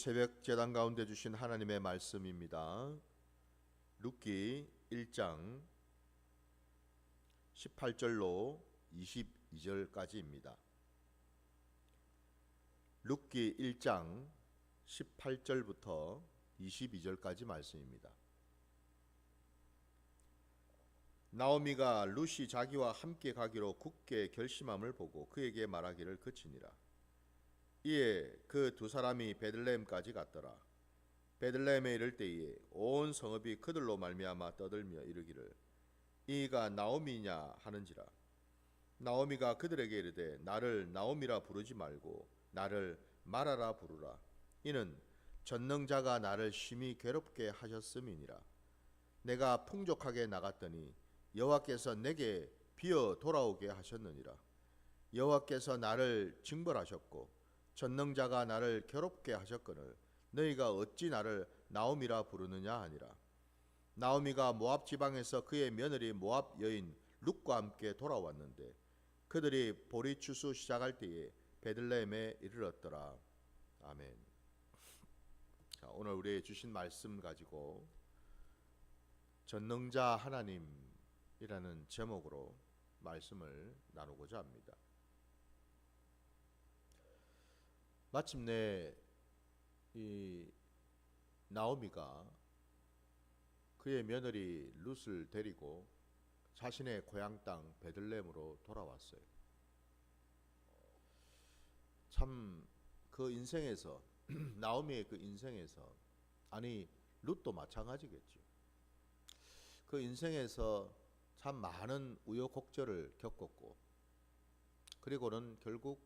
새벽 제단 가운데 주신 하나님의 말씀입니다. 룻기 1장 18절로 22절까지입니다. 룻기 1장 18절부터 22절까지 말씀입니다. 나오미가 룻이 자기와 함께 가기로 굳게 결심함을 보고 그에게 말하기를 그치니라. 이에 그 두 사람이 베들레헴까지 갔더라. 베들레헴에 이를 때에 온 성읍이 그들로 말미암아 떠들며 이르기를 이가 나오미냐 하는지라. 나오미가 그들에게 이르되 나를 나오미라 부르지 말고 나를 마라라 부르라. 이는 전능자가 나를 심히 괴롭게 하셨음이니라. 내가 풍족하게 나갔더니 여호와께서 내게 비어 돌아오게 하셨느니라. 여호와께서 나를 징벌하셨고 전능자가 나를 괴롭게 하셨거늘 너희가 어찌 나를 나오미라 부르느냐 하니라. 나오미가 모압 지방에서 그의 며느리 모압 여인 룻과 함께 돌아왔는데 그들이 보리 추수 시작할 때에 베들레헴에 이르렀더라. 아멘. 자, 오늘 우리에게 주신 말씀 가지고 전능자 하나님이라는 제목으로 말씀을 나누고자 합니다. 마침내 이 나오미가 그의 며느리 룻을 데리고 자신의 고향 땅 베들레헴으로 돌아왔어요. 참 그 인생에서 나오미의 그 인생에서 아니 룻도 마찬가지겠죠. 그 인생에서 참 많은 우여곡절을 겪었고 그리고는 결국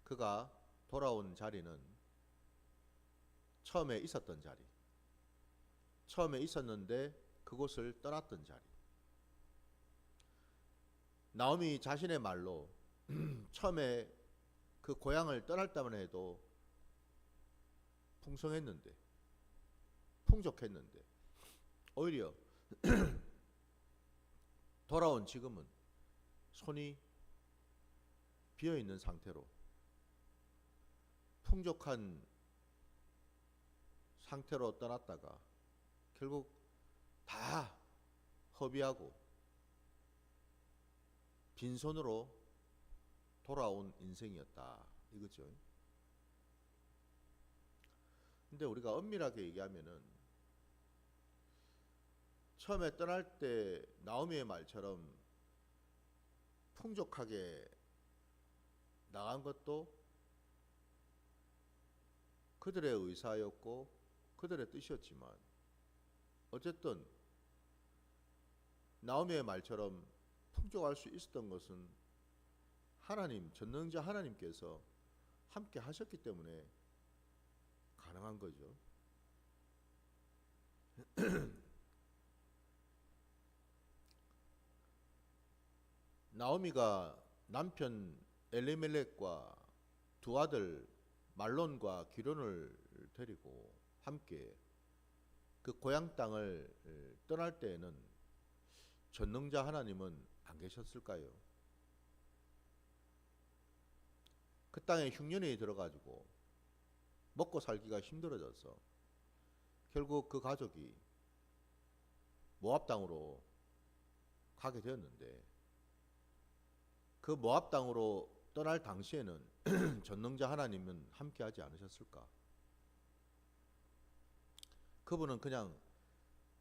그가 돌아온 자리는 처음에 있었던 자리, 처음에 있었는데 그곳을 떠났던 자리. 나오미 자신의 말로 처음에 그 고향을 떠날 때만 해도 풍성했는데, 풍족했는데 오히려 돌아온 지금은 손이 비어있는 상태로 풍족한 상태로 떠났다가 결국 다 허비하고 빈손으로 돌아온 인생이었다 이거죠. 근데 우리가 엄밀하게 얘기하면은 처음에 떠날 때 나오미의 말처럼 풍족하게 나간 것도 그들의 의사였고 그들의 뜻이었지만 어쨌든 나오미의 말처럼 풍족할 수 있었던 것은 하나님, 전능자 하나님께서 함께 하셨기 때문에 가능한 거죠. 나오미가 남편 엘리멜렉과 두 아들 말론과 기론을 데리고 함께 그 고향 땅을 떠날 때에는 전능자 하나님은 안 계셨을까요? 그 땅에 흉년이 들어가지고 먹고 살기가 힘들어져서 결국 그 가족이 모압 땅으로 가게 되었는데 그 모압 땅으로 떠날 당시에는 전능자 하나님은 함께하지 않으셨을까? 그분은 그냥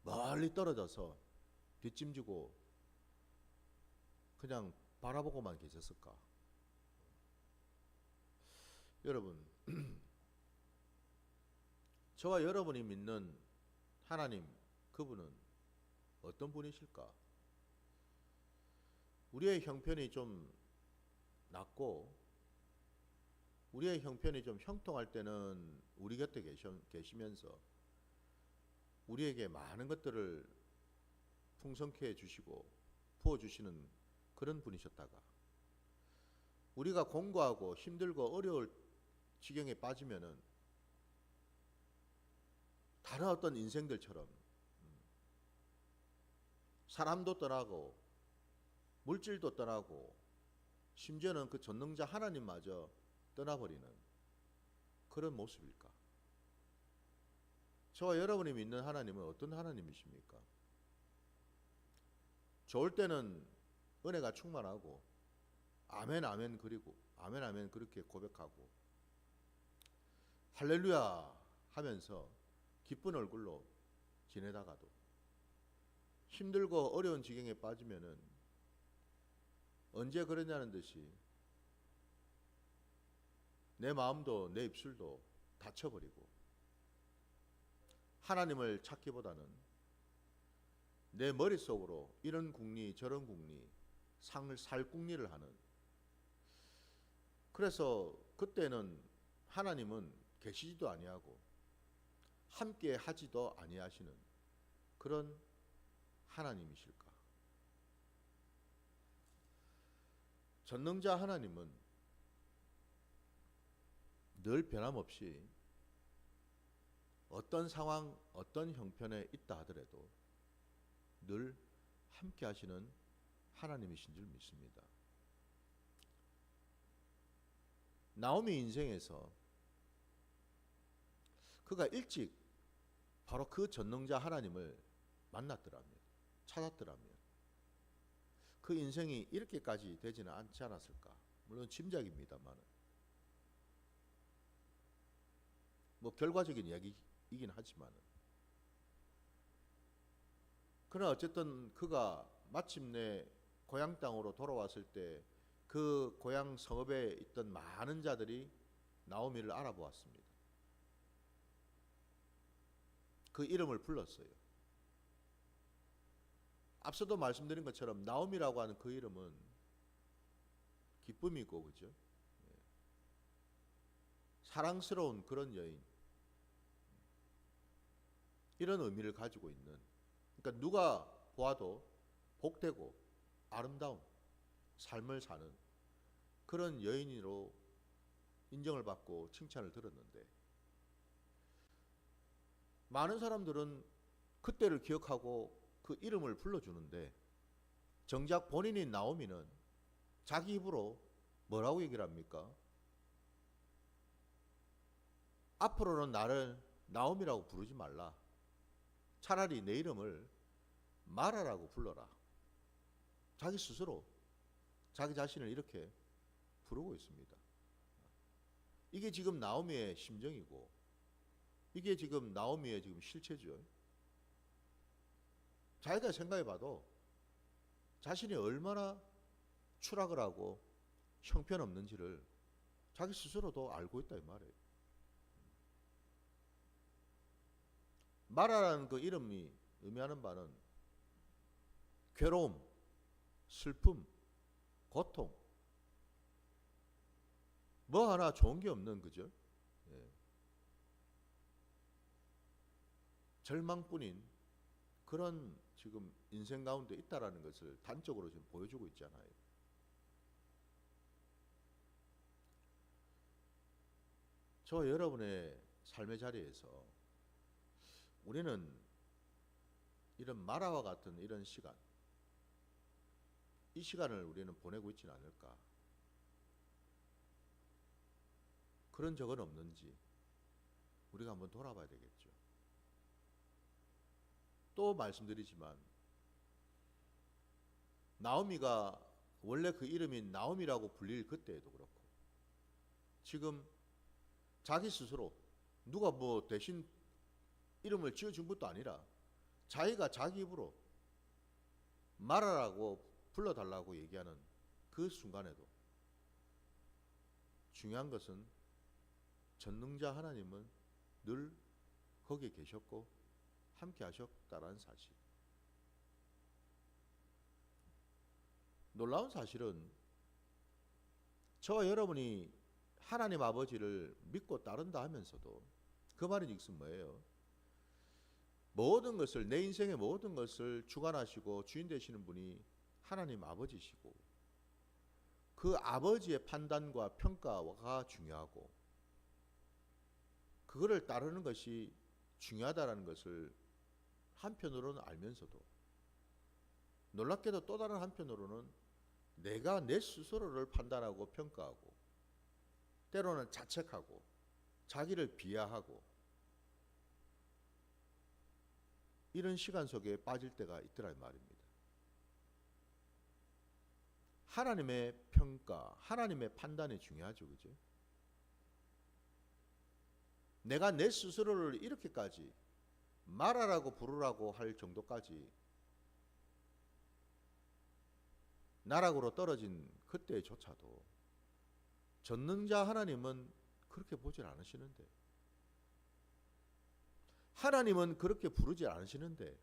멀리 떨어져서 뒷짐지고 그냥 바라보고만 계셨을까? 여러분, 저와 여러분이 믿는 하나님, 그분은 어떤 분이실까? 우리의 형편이 좀 낮고 우리의 형편이 좀 형통할 때는 우리 곁에 계시면서 우리에게 많은 것들을 풍성케 해주시고 부어주시는 그런 분이셨다가 우리가 공고하고 힘들고 어려울 지경에 빠지면은 다른 어떤 인생들처럼 사람도 떠나고 물질도 떠나고 심지어는 그 전능자 하나님마저 떠나버리는 그런 모습일까? 저와 여러분이 믿는 하나님은 어떤 하나님이십니까? 좋을 때는 은혜가 충만하고 아멘 아멘 그리고 아멘 아멘 그렇게 고백하고 할렐루야 하면서 기쁜 얼굴로 지내다가도 힘들고 어려운 지경에 빠지면은 언제 그러냐는 듯이 내 마음도 내 입술도 닫혀버리고 하나님을 찾기보다는 내 머릿속으로 이런 궁리 저런 궁리 살궁리를 하는, 그래서 그때는 하나님은 계시지도 아니하고 함께 하지도 아니하시는 그런 하나님이실까? 전능자 하나님은 늘 변함없이 어떤 상황 어떤 형편에 있다 하더라도 늘 함께 하시는 하나님이신 줄 믿습니다. 나오미 인생에서 그가 일찍 바로 그 전능자 하나님을 만났더라면, 찾았더라면 그 인생이 이렇게까지 되지는 않지 않았을까? 물론 짐작입니다만 뭐 결과적인 이야기이긴 하지만, 그러나 어쨌든 그가 마침내 고향 땅으로 돌아왔을 때 그 고향 성읍에 있던 많은 자들이 나오미를 알아보았습니다. 그 이름을 불렀어요. 앞서도 말씀드린 것처럼 나오미라고 하는 그 이름은 기쁨이고, 그죠? 사랑스러운 그런 여인, 이런 의미를 가지고 있는, 그러니까 누가 보아도 복되고 아름다운 삶을 사는 그런 여인으로 인정을 받고 칭찬을 들었는데, 많은 사람들은 그때를 기억하고 그 이름을 불러주는데 정작 본인인 나오미는 자기 입으로 뭐라고 얘기를 합니까? 앞으로는 나를 나오미라고 부르지 말라. 차라리 내 이름을 마라라고 불러라. 자기 스스로 자기 자신을 이렇게 부르고 있습니다. 이게 지금 나오미의 심정이고 이게 지금 나오미의 지금 실체죠. 자기가 생각해봐도 자신이 얼마나 추락을 하고 형편없는지를 자기 스스로도 알고 있다 이 말이에요. 마라라는 그 이름이 의미하는 바는 괴로움, 슬픔, 고통, 뭐 하나 좋은 게 없는, 그죠? 예. 절망뿐인 그런 지금 인생 가운데 있다라는 것을 단적으로 지금 보여주고 있잖아요. 저 여러분의 삶의 자리에서 우리는 이런 마라와 같은 이런 시간, 이 시간을 우리는 보내고 있지는 않을까? 그런 적은 없는지 우리가 한번 돌아봐야 되겠죠. 또 말씀드리지만 나오미가 원래 그 이름이 나오미라고 불릴 그때에도 그렇고 지금 자기 스스로 누가 뭐 대신 이름을 지어준 것도 아니라 자기가 자기 입으로 마라라고 불러달라고 얘기하는 그 순간에도 중요한 것은 전능자 하나님은 늘 거기에 계셨고 함께 하셨다라는 사실. 놀라운 사실은 저와 여러분이 하나님 아버지를 믿고 따른다 하면서도 그 말은 즉슨 뭐예요? 모든 것을, 내 인생의 모든 것을 주관하시고 주인 되시는 분이 하나님 아버지시고 그 아버지의 판단과 평가가 중요하고 그거를 따르는 것이 중요하다는 것을 한편으로는 알면서도 놀랍게도 또 다른 한편으로는 내가 내 스스로를 판단하고 평가하고 때로는 자책하고 자기를 비하하고 이런 시간 속에 빠질 때가 있더라 이 말입니다. 하나님의 평가, 하나님의 판단이 중요하죠. 그죠? 내가 내 스스로를 이렇게까지 말하라고 부르라고 할 정도까지 나락으로 떨어진 그때조차도 전능자 하나님은 그렇게 보질 않으시는데, 하나님은 그렇게 부르지 않으시는데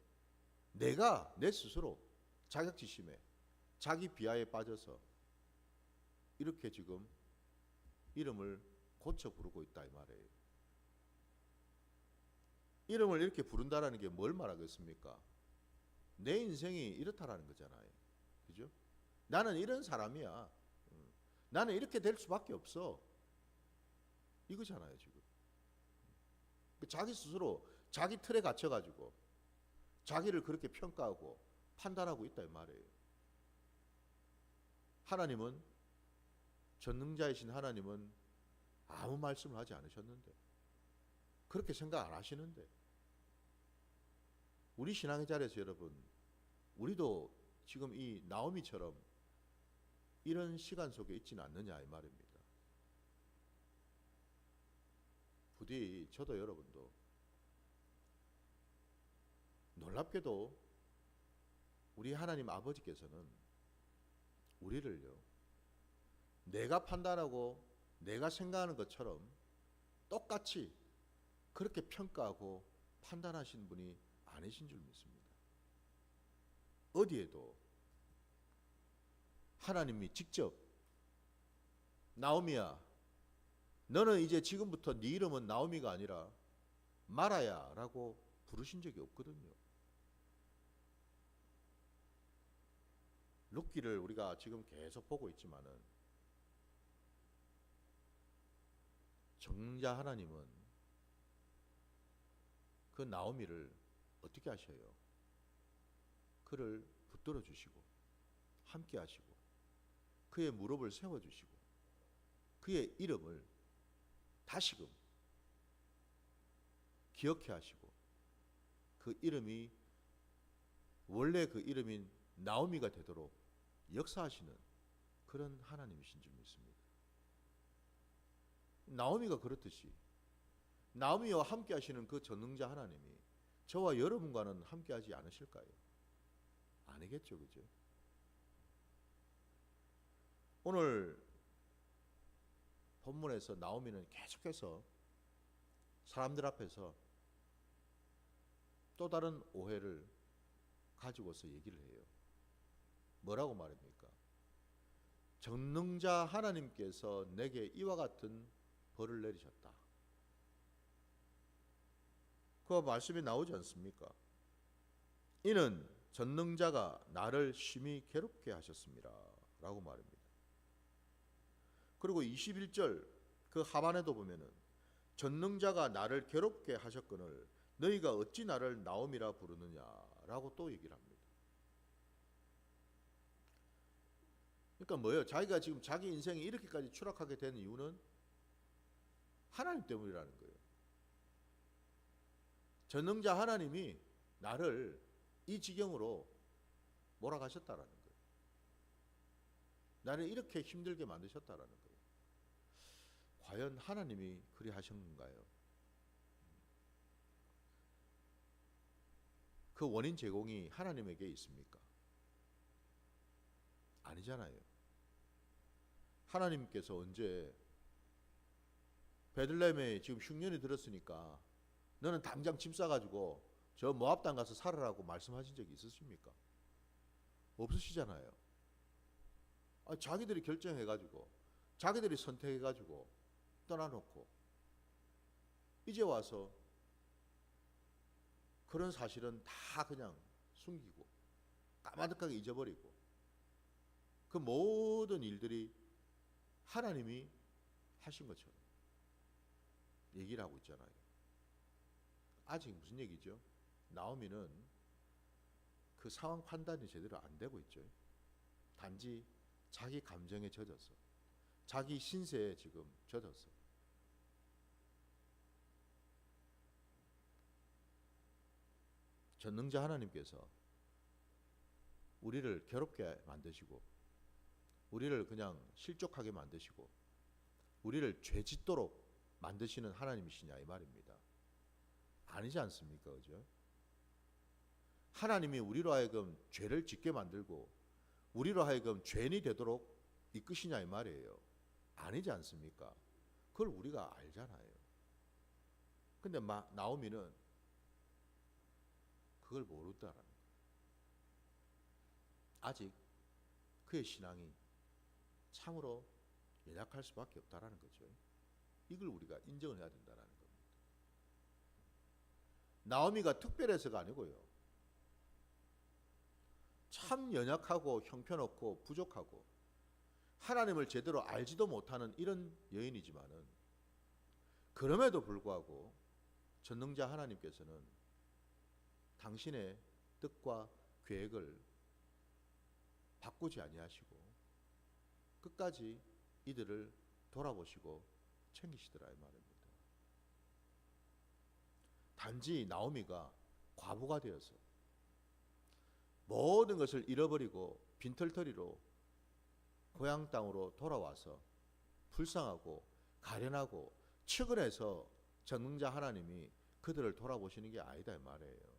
내가 내 스스로 자격지심에 자기 비하에 빠져서 이렇게 지금 이름을 고쳐 부르고 있다 이 말이에요. 이름을 이렇게 부른다라는 게 뭘 말하겠습니까? 내 인생이 이렇다라는 거잖아요. 그죠? 나는 이런 사람이야. 나는 이렇게 될 수밖에 없어. 이거잖아요 지금. 자기 스스로 자기 틀에 갇혀가지고 자기를 그렇게 평가하고 판단하고 있다 이 말이에요. 하나님은, 전능자이신 하나님은 아무 말씀을 하지 않으셨는데, 그렇게 생각 안 하시는데, 우리 신앙의 자리에서 여러분, 우리도 지금 이 나오미처럼 이런 시간 속에 있지는 않느냐 이 말입니다. 부디 저도 여러분도 놀랍게도 우리 하나님 아버지께서는 우리를요, 내가 판단하고 내가 생각하는 것처럼 똑같이 그렇게 평가하고 판단하시는 분이 아니신 줄 믿습니다. 어디에도 하나님이 직접 나오미야, 너는 이제 지금부터 네 이름은 나오미가 아니라 마라야 라고 부르신 적이 없거든요. 룻기를 우리가 지금 계속 보고 있지만은 정자 하나님은 그 나오미를 어떻게 하셔요? 그를 붙들어 주시고 함께 하시고 그의 무릎을 세워 주시고 그의 이름을 다시금 기억해 하시고 그 이름이 원래 그 이름인 나오미가 되도록 역사하시는 그런 하나님이신 줄 믿습니다. 나오미가 그렇듯이 나오미와 함께 하시는 그 전능자 하나님이 저와 여러분과는 함께 하지 않으실까요? 아니겠죠, 그죠? 오늘 본문에서 나오미는 계속해서 사람들 앞에서 또 다른 오해를 가지고서 얘기를 해요. 뭐라고 말입니까? 전능자 하나님께서 내게 이와 같은 벌을 내리셨다. 그 말씀이 나오지 않습니까? 이는 전능자가 나를 심히 괴롭게 하셨습니다 라고 말입니다. 그리고 21절 그 하반에도 보면은 전능자가 나를 괴롭게 하셨거늘 너희가 어찌 나를 나오미라 부르느냐라고 또 얘기를 합니다. 그러니까 뭐예요? 자기가 지금 자기 인생이 이렇게까지 추락하게 된 이유는 하나님 때문이라는 거예요. 전능자 하나님이 나를 이 지경으로 몰아가셨다라는 거예요. 나를 이렇게 힘들게 만드셨다라는 거예요. 과연 하나님이 그리 하신 건가요? 그 원인 제공이 하나님에게 있습니까? 아니잖아요. 하나님께서 언제 베들레헴에 지금 흉년이 들었으니까 너는 당장 짐 싸가지고 저 모압 땅 가서 살아라고 말씀하신 적이 있으십니까? 없으시잖아요. 자기들이 결정해가지고 자기들이 선택해가지고 떠나놓고 이제 와서 그런 사실은 다 그냥 숨기고 까마득하게 잊어버리고 그 모든 일들이 하나님이 하신 것처럼 얘기를 하고 있잖아요. 아직 무슨 얘기죠? 나오미는 그 상황 판단이 제대로 안 되고 있죠. 단지 자기 감정에 젖어서 자기 신세에 지금 젖어서 전능자 하나님께서 우리를 괴롭게 만드시고 우리를 그냥 실족하게 만드시고 우리를 죄짓도록 만드시는 하나님이시냐 이 말입니다. 아니지 않습니까? 그죠? 하나님이 우리로 하여금 죄를 짓게 만들고 우리로 하여금 죄인이 되도록 이끄시냐 이 말이에요. 아니지 않습니까? 그걸 우리가 알잖아요. 근데 나오미는 그걸 모르다라는 거예요. 아직 그의 신앙이 참으로 연약할 수밖에 없다라는 거죠. 이걸 우리가 인정을 해야 된다는 겁니다. 나오미가 특별해서가 아니고요. 참 연약하고 형편없고 부족하고 하나님을 제대로 알지도 못하는 이런 여인이지만은 그럼에도 불구하고 전능자 하나님께서는 당신의 뜻과 계획을 바꾸지 아니하시고 끝까지 이들을 돌아보시고 챙기시더라 이 말입니다. 단지 나오미가 과부가 되어서 모든 것을 잃어버리고 빈털터리로 고향 땅으로 돌아와서 불쌍하고 가련하고 측은해서 전능자 하나님이 그들을 돌아보시는 게 아니다 이 말이에요.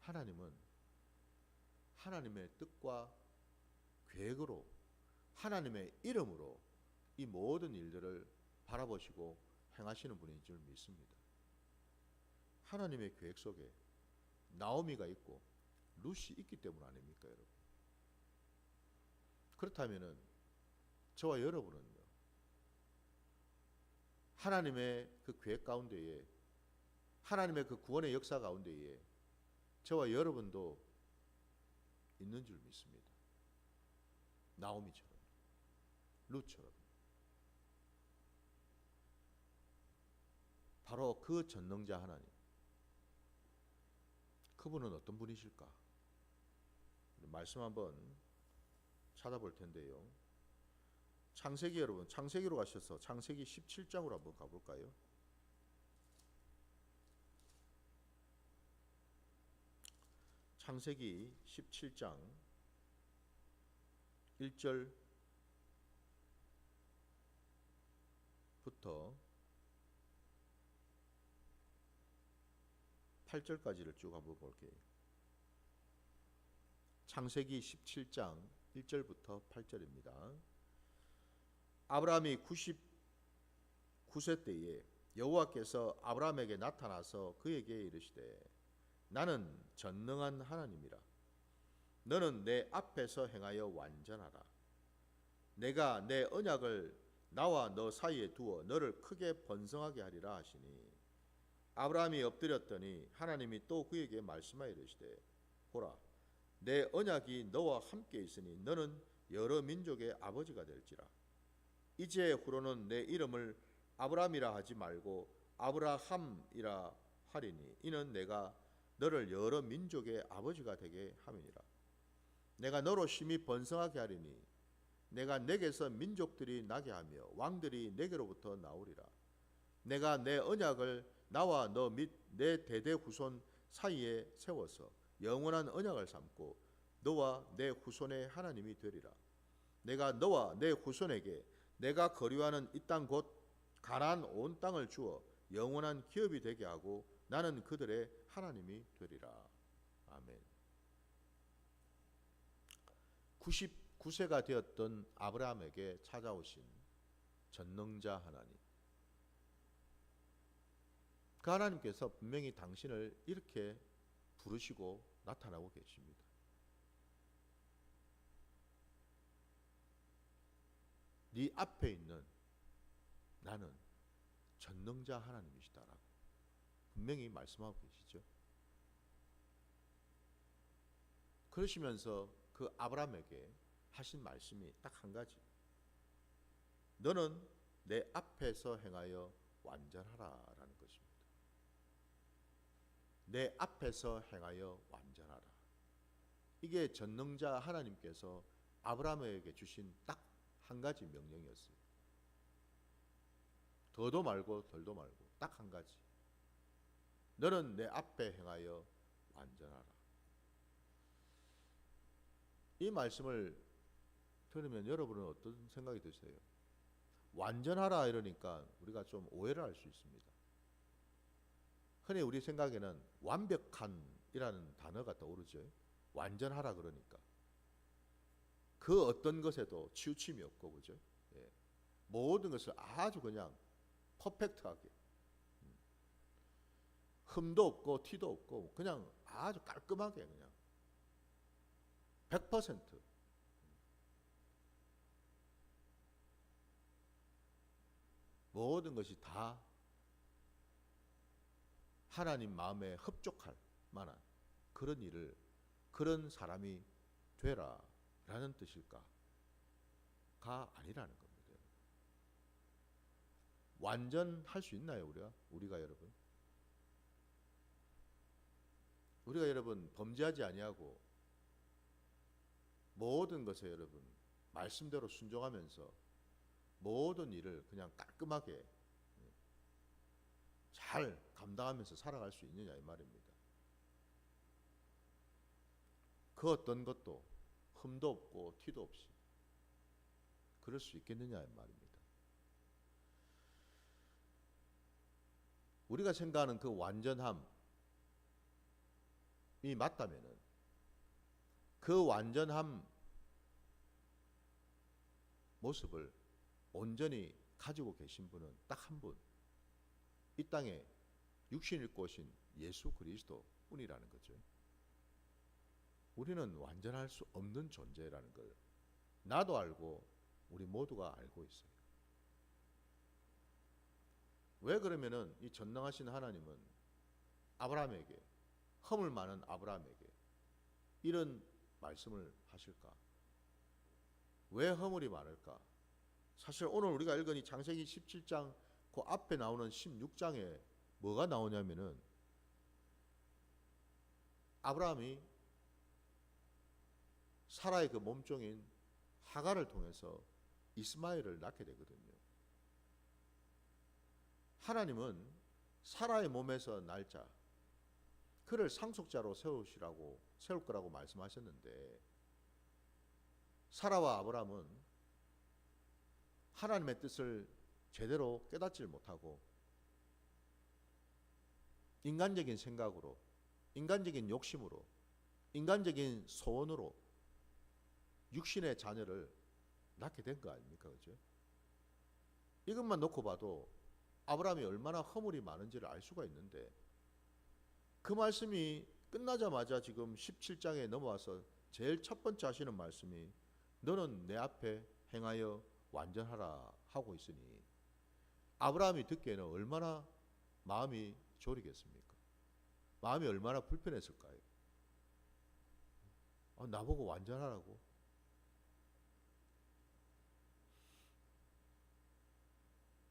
하나님은 하나님의 뜻과 계획으로 하나님의 이름으로 이 모든 일들을 바라보시고 행하시는 분인 줄 믿습니다. 하나님의 계획 속에 나오미가 있고 룻이 있기 때문 아닙니까, 여러분? 그렇다면은 저와 여러분은요, 하나님의 그 계획 가운데에 하나님의 그 구원의 역사 가운데에 저와 여러분도 있는 줄 믿습니다. 나오미처럼, 룻처럼. 바로 그 전능자 하나님. 그분은 어떤 분이실까? 말씀 한번 찾아볼 텐데요. 창세기 여러분, 창세기로 가셔서 창세기 17장으로 한번 가볼까요? 창세기 17장 1절부터 8절까지를 쭉 한번 볼게요. 창세기 17장 1절부터 8절입니다. 아브라함이 99세 때에 여호와께서 아브라함에게 나타나서 그에게 이르시되 나는 전능한 하나님이라. 너는 내 앞에서 행하여 완전하라. 내가 내 언약을 나와 너 사이에 두어 너를 크게 번성하게 하리라 하시니 아브라함이 엎드렸더니 하나님이 또 그에게 말씀하여 이르시되 보라 내 언약이 너와 함께 있으니 너는 여러 민족의 아버지가 될지라. 이제 후로는 내 이름을 아브라함이라 하지 말고 아브라함이라 하리니 이는 내가 너를 여러 민족의 아버지가 되게 함이니라. 내가 너로 심히 번성하게 하리니 내가 내게서 민족들이 나게 하며 왕들이 내게로부터 나오리라. 내가 내 언약을 나와 너 및 내 대대 후손 사이에 세워서 영원한 언약을 삼고 너와 내 후손의 하나님이 되리라. 내가 너와 내 후손에게 내가 거류하는 이 땅 곧 가나안 온 땅을 주어 영원한 기업이 되게 하고 나는 그들의 하나님이 되리라. 아멘. 99세가 되었던 아브라함에게 찾아오신 전능자 하나님. 그 하나님께서 분명히 당신을 이렇게 부르시고 나타나고 계십니다. 네 앞에 있는 나는 전능자 하나님이시다라고 분명히 말씀하고 계시죠. 그러시면서 그 아브라함에게 하신 말씀이 딱 한 가지. 너는 내 앞에서 행하여 완전하라라는 것입니다. 내 앞에서 행하여 완전하라. 이게 전능자 하나님께서 아브라함에게 주신 딱 한 가지 명령이었어요. 더도 말고 덜도 말고 딱 한 가지. 너는 내 앞에 행하여 완전하라. 이 말씀을 들으면 여러분은 어떤 생각이 드세요? 완전하라 이러니까 우리가 좀 오해를 할 수 있습니다. 흔히 우리 생각에는 완벽한이라는 단어가 떠오르죠. 완전하라 그러니까 그 어떤 것에도 치우침이 없고, 그죠? 예. 모든 것을 아주 그냥 퍼펙트하게, 흠도 없고 티도 없고 그냥 아주 깔끔하게 그냥 100% 모든 것이 다 하나님 마음에 흡족할 만한 그런 일을, 그런 사람이 되라 라는 뜻일까? 가 아니라는 겁니다. 완전할 수 있나요, 우리가 여러분? 우리가 여러분 범죄하지 아니하고 모든 것에 여러분 말씀대로 순종하면서 모든 일을 그냥 깔끔하게 잘 감당하면서 살아갈 수 있느냐 이 말입니다. 그 어떤 것도 흠도 없고 티도 없이 그럴 수 있겠느냐 이 말입니다. 우리가 생각하는 그 완전함이 맞다면은 그 완전함 모습을 온전히 가지고 계신 분은 딱 한 분, 이 땅에 육신을 입고 오신 예수 그리스도 뿐이라는 거죠. 우리는 완전할 수 없는 존재라는 걸 나도 알고 우리 모두가 알고 있어요. 왜 그러면은 이 전능하신 하나님은 아브라함에게, 허물 많은 아브라함에게 이런 말씀을 하실까? 왜 허물이 많을까? 사실 오늘 우리가 읽은 이 창세기 17장 그 앞에 나오는 16장에 뭐가 나오냐면은 아브라함이 사라의 그 몸종인 하갈을 통해서 이스마엘을 낳게 되거든요. 하나님은 사라의 몸에서 날 자, 그를 상속자로 세울 거라고 말씀하셨는데 사라와 아브라함은 하나님의 뜻을 제대로 깨닫지 못하고 인간적인 생각으로, 인간적인 욕심으로, 인간적인 소원으로 육신의 자녀를 낳게 된 거 아닙니까? 그죠? 이것만 놓고 봐도 아브라함이 얼마나 허물이 많은지를 알 수가 있는데 그 말씀이 끝나자마자 지금 17장에 넘어와서 제일 첫 번째 하시는 말씀이 너는 내 앞에 행하여 완전하라 하고 있으니 아브라함이 듣기에는 얼마나 마음이 졸이겠습니까? 마음이 얼마나 불편했을까요? 나보고 완전하라고?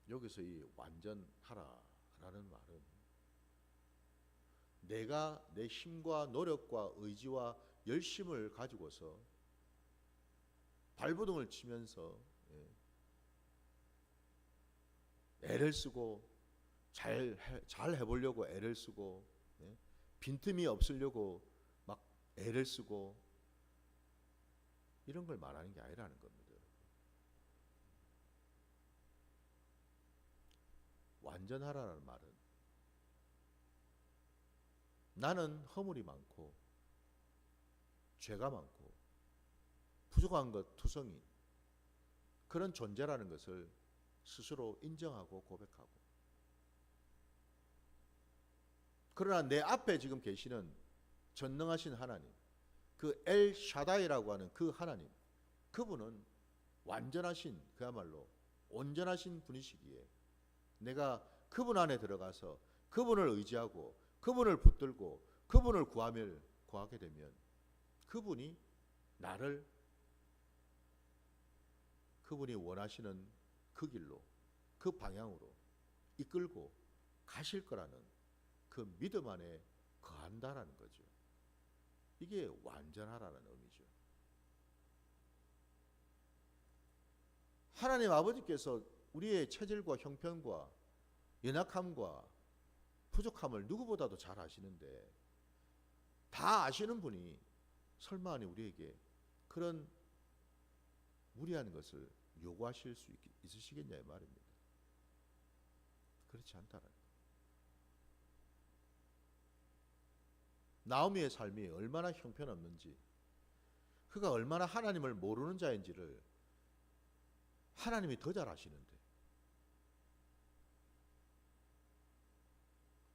여기서 이 완전하라라는 말은 내가 내 힘과 노력과 의지와 열심을 가지고서 발버둥을 치면서 애를 쓰고 잘 해보려고 애를 쓰고 빈틈이 없으려고 막 애를 쓰고 이런 걸 말하는 게 아니라는 겁니다. 완전하라는 말은 나는 허물이 많고 죄가 많고 부족한 것 투성이 그런 존재라는 것을 스스로 인정하고 고백하고, 그러나 내 앞에 지금 계시는 전능하신 하나님, 그 엘 샤다이라고 하는 그 하나님, 그분은 완전하신, 그야말로 온전하신 분이시기에 내가 그분 안에 들어가서 그분을 의지하고 그분을 붙들고 그분을 구하게 되면 그분이 나를 그분이 원하시는 그 길로, 그 방향으로 이끌고 가실 거라는 그 믿음 안에 거한다라는 거죠. 이게 완전하라는 의미죠. 하나님 아버지께서 우리의 체질과 형편과 연약함과 부족함을 누구보다도 잘 아시는데 다 아시는 분이 설마 우리에게 그런 무리한 것을 요구하실 수 있으시겠냐 이 말입니다. 그렇지 않다는 거예요. 나오미의 삶이 얼마나 형편없는지, 그가 얼마나 하나님을 모르는 자인지를 하나님이 더 잘 아시는데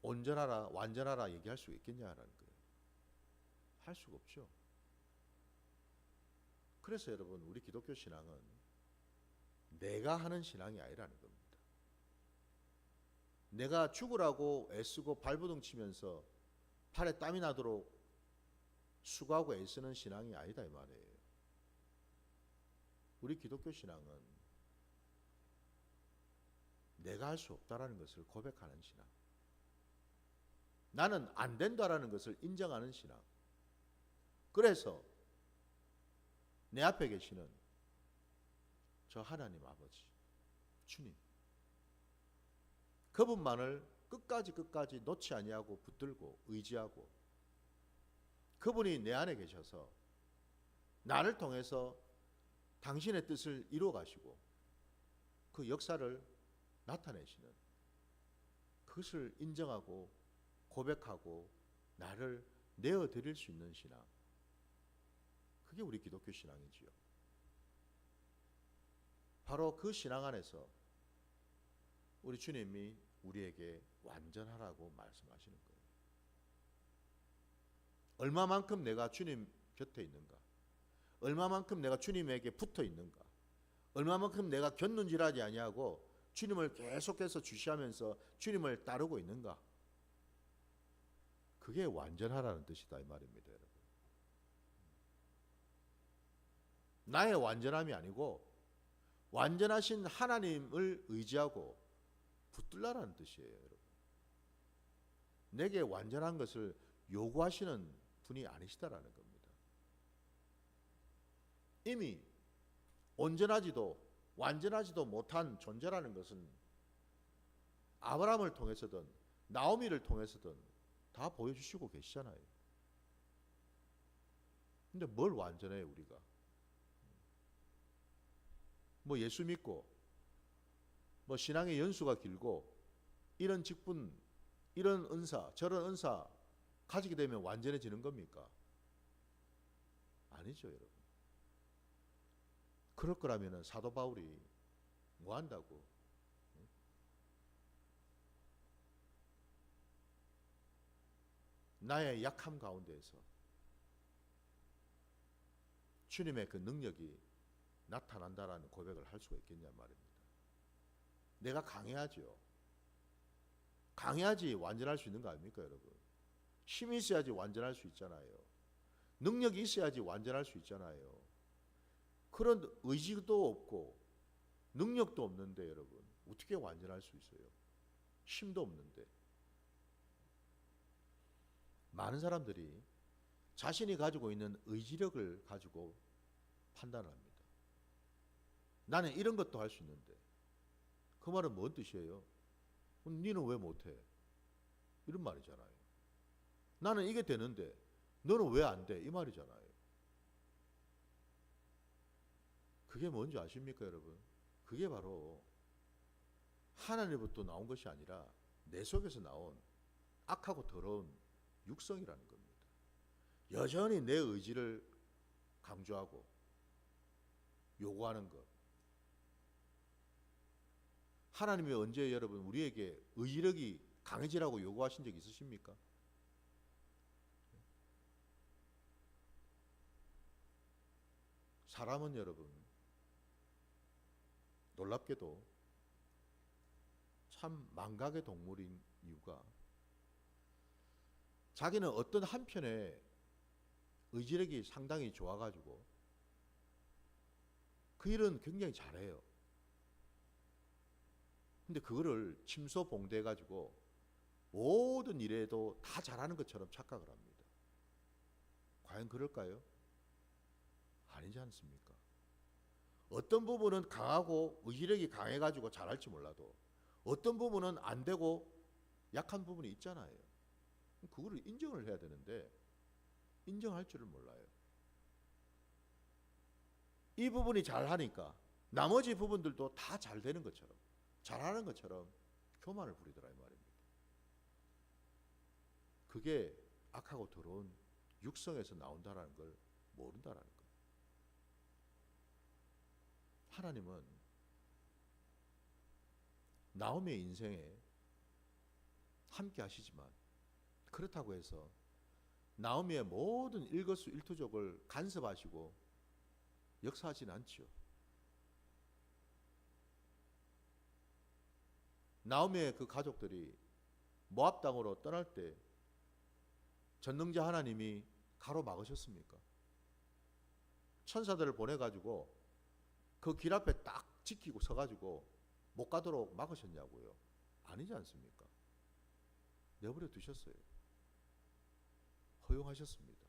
온전하라 완전하라 얘기할 수 있겠냐라는 거예요. 할 수가 없죠. 그래서 여러분, 우리 기독교 신앙은 내가 하는 신앙이 아니라는 겁니다. 내가 죽으라고 애쓰고 발버둥 치면서 팔에 땀이 나도록 수고하고 애쓰는 신앙이 아니다 이 말이에요. 우리 기독교 신앙은 내가 할 수 없다라는 것을 고백하는 신앙, 나는 안 된다라는 것을 인정하는 신앙. 그래서 내 앞에 계시는 저 하나님 아버지 주님, 그분만을 끝까지 놓지 아니하고 붙들고 의지하고, 그분이 내 안에 계셔서 나를 통해서 당신의 뜻을 이루어 가시고 그 역사를 나타내시는, 그것을 인정하고 고백하고 나를 내어드릴 수 있는 신앙, 그게 우리 기독교 신앙이지요. 바로 그 신앙 안에서 우리 주님이 우리에게 완전하라고 말씀하시는 거예요. 얼마만큼 내가 주님 곁에 있는가, 얼마만큼 내가 주님에게 붙어 있는가, 얼마만큼 내가 곁눈질하지 아니하고 주님을 계속해서 주시하면서 주님을 따르고 있는가, 그게 완전하라는 뜻이다 이 말입니다, 여러분. 나의 완전함이 아니고 완전하신 하나님을 의지하고 붙들라라는 뜻이에요, 여러분. 내게 완전한 것을 요구하시는 분이 아니시다라는 겁니다. 이미 온전하지도 완전하지도 못한 존재라는 것은 아브라함을 통해서든 나오미를 통해서든 다 보여주시고 계시잖아요. 근데 뭘 완전해요 우리가? 뭐 예수 믿고 뭐 신앙의 연수가 길고 이런 직분, 이런 은사, 저런 은사 가지게 되면 완전해지는 겁니까? 아니죠, 여러분. 그럴 거라면 사도 바울이 뭐 한다고? 나의 약함 가운데에서 주님의 그 능력이 나타난다라는 고백을 할 수가 있겠냐 말입니다. 내가 강해야죠. 강해야지 완전할 수 있는 거 아닙니까, 여러분? 힘이 있어야지 완전할 수 있잖아요. 능력이 있어야지 완전할 수 있잖아요. 그런 의지도 없고 능력도 없는데 여러분, 어떻게 완전할 수 있어요? 힘도 없는데. 많은 사람들이 자신이 가지고 있는 의지력을 가지고 판단을 합니다. 나는 이런 것도 할 수 있는데. 그 말은 뭔 뜻이에요? 니는 왜 못해? 이런 말이잖아요. 나는 이게 되는데 너는 왜 안 돼? 이 말이잖아요. 그게 뭔지 아십니까, 여러분? 그게 바로 하나님으로부터 나온 것이 아니라 내 속에서 나온 악하고 더러운 육성이라는 겁니다. 여전히 내 의지를 강조하고 요구하는 것. 하나님이 언제 여러분 우리에게 의지력이 강해지라고 요구하신 적 있으십니까? 사람은 여러분 놀랍게도 참 망각의 동물인 이유가, 자기는 어떤 한편에 의지력이 상당히 좋아가지고 그 일은 굉장히 잘해요. 근데 그거를 침소봉대해가지고 모든 일에도 다 잘하는 것처럼 착각을 합니다. 과연 그럴까요? 아니지 않습니까? 어떤 부분은 강하고 의지력이 강해가지고 잘할지 몰라도 어떤 부분은 안 되고 약한 부분이 있잖아요. 그거를 인정을 해야 되는데 인정할 줄을 몰라요. 이 부분이 잘하니까 나머지 부분들도 다 잘 되는 것처럼, 잘하는 것처럼 교만을 부리더라 이 말입니다. 그게 악하고 더러운 육성에서 나온다라는 걸 모른다라는 거예요. 하나님은 나오미의 인생에 함께 하시지만 그렇다고 해서 나오미의 모든 일거수일투족을 간섭하시고 역사하지는 않지요. 나오미의 그 가족들이 모압 땅으로 떠날 때 전능자 하나님이 가로막으셨습니까? 천사들을 보내가지고 그 길 앞에 딱 지키고 서가지고 못 가도록 막으셨냐고요? 아니지 않습니까? 내버려 두셨어요. 허용하셨습니다.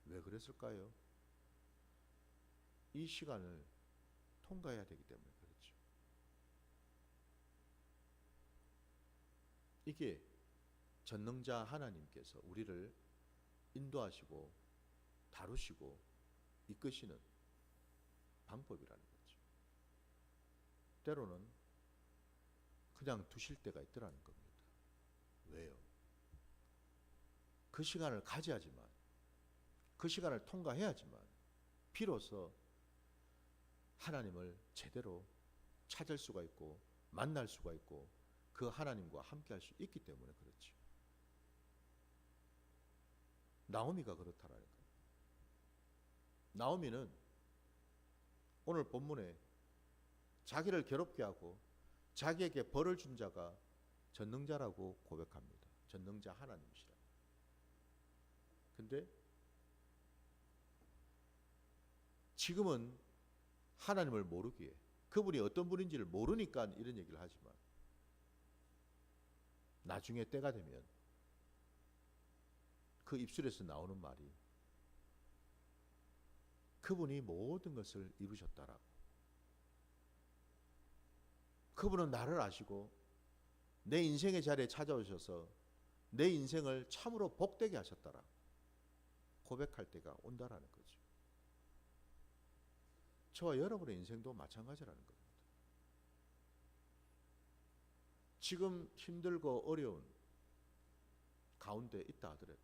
왜 그랬을까요? 이 시간을 통과해야 되기 때문에 그렇죠. 이게 전능자 하나님께서 우리를 인도하시고 다루시고 이끄시는 방법이라는 거죠. 때로는 그냥 두실 때가 있더라는 겁니다. 왜요? 그 시간을 가져야지만, 그 시간을 통과해야지만 비로소 하나님을 제대로 찾을 수가 있고 만날 수가 있고 그 하나님과 함께 할 수 있기 때문에 그렇죠. 나오미가 그렇다라는 거예요. 나오미는 오늘 본문에 자기를 괴롭게 하고 자기에게 벌을 준 자가 전능자라고 고백합니다. 전능자 하나님이시라. 근데 지금은 하나님을 모르기에 그분이 어떤 분인지를 모르니까 이런 얘기를 하지만 나중에 때가 되면 그 입술에서 나오는 말이 그분이 모든 것을 이루셨다라고. 그분은 나를 아시고 내 인생의 자리에 찾아오셔서 내 인생을 참으로 복되게 하셨다라고 고백할 때가 온다라는 거죠. 저와 여러분의 인생도 마찬가지라는 겁니다. 지금 힘들고 어려운 가운데 있다 하더라도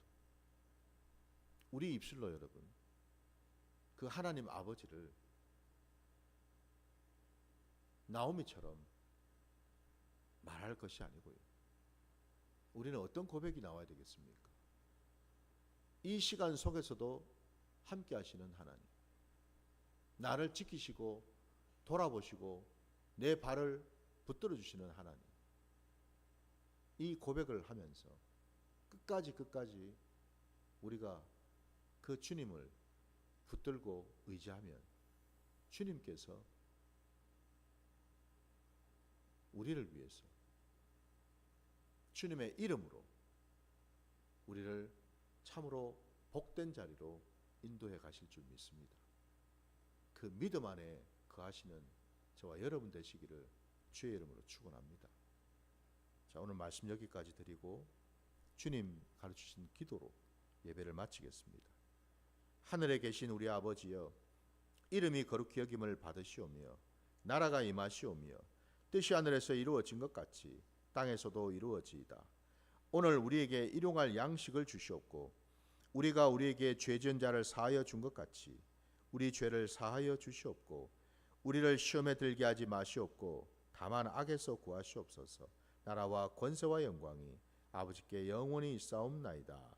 우리 입술로 여러분 그 하나님 아버지를 나오미처럼 말할 것이 아니고요. 우리는 어떤 고백이 나와야 되겠습니까? 이 시간 속에서도 함께 하시는 하나님, 나를 지키시고 돌아보시고 내 발을 붙들어 주시는 하나님, 이 고백을 하면서 끝까지 우리가 그 주님을 붙들고 의지하면 주님께서 우리를 위해서 주님의 이름으로 우리를 참으로 복된 자리로 인도해 가실 줄 믿습니다. 그 믿음 안에 거하시는 저와 여러분 되시기를 주의 이름으로 축원합니다. 자, 오늘 말씀 여기까지 드리고 주님 가르치신 기도로 예배를 마치겠습니다. 하늘에 계신 우리 아버지여, 이름이 거룩히 여김을 받으시오며 나라가 임하시오며 뜻이 하늘에서 이루어진 것 같이 땅에서도 이루어지이다. 오늘 우리에게 일용할 양식을 주시옵고 우리가 우리에게 죄 지은 자를 사하여 준 것 같이 우리 죄를 사하여 주시옵고 우리를 시험에 들게 하지 마시옵고 다만 악에서 구하시옵소서. 나라와 권세와 영광이 아버지께 영원히 있사옵나이다.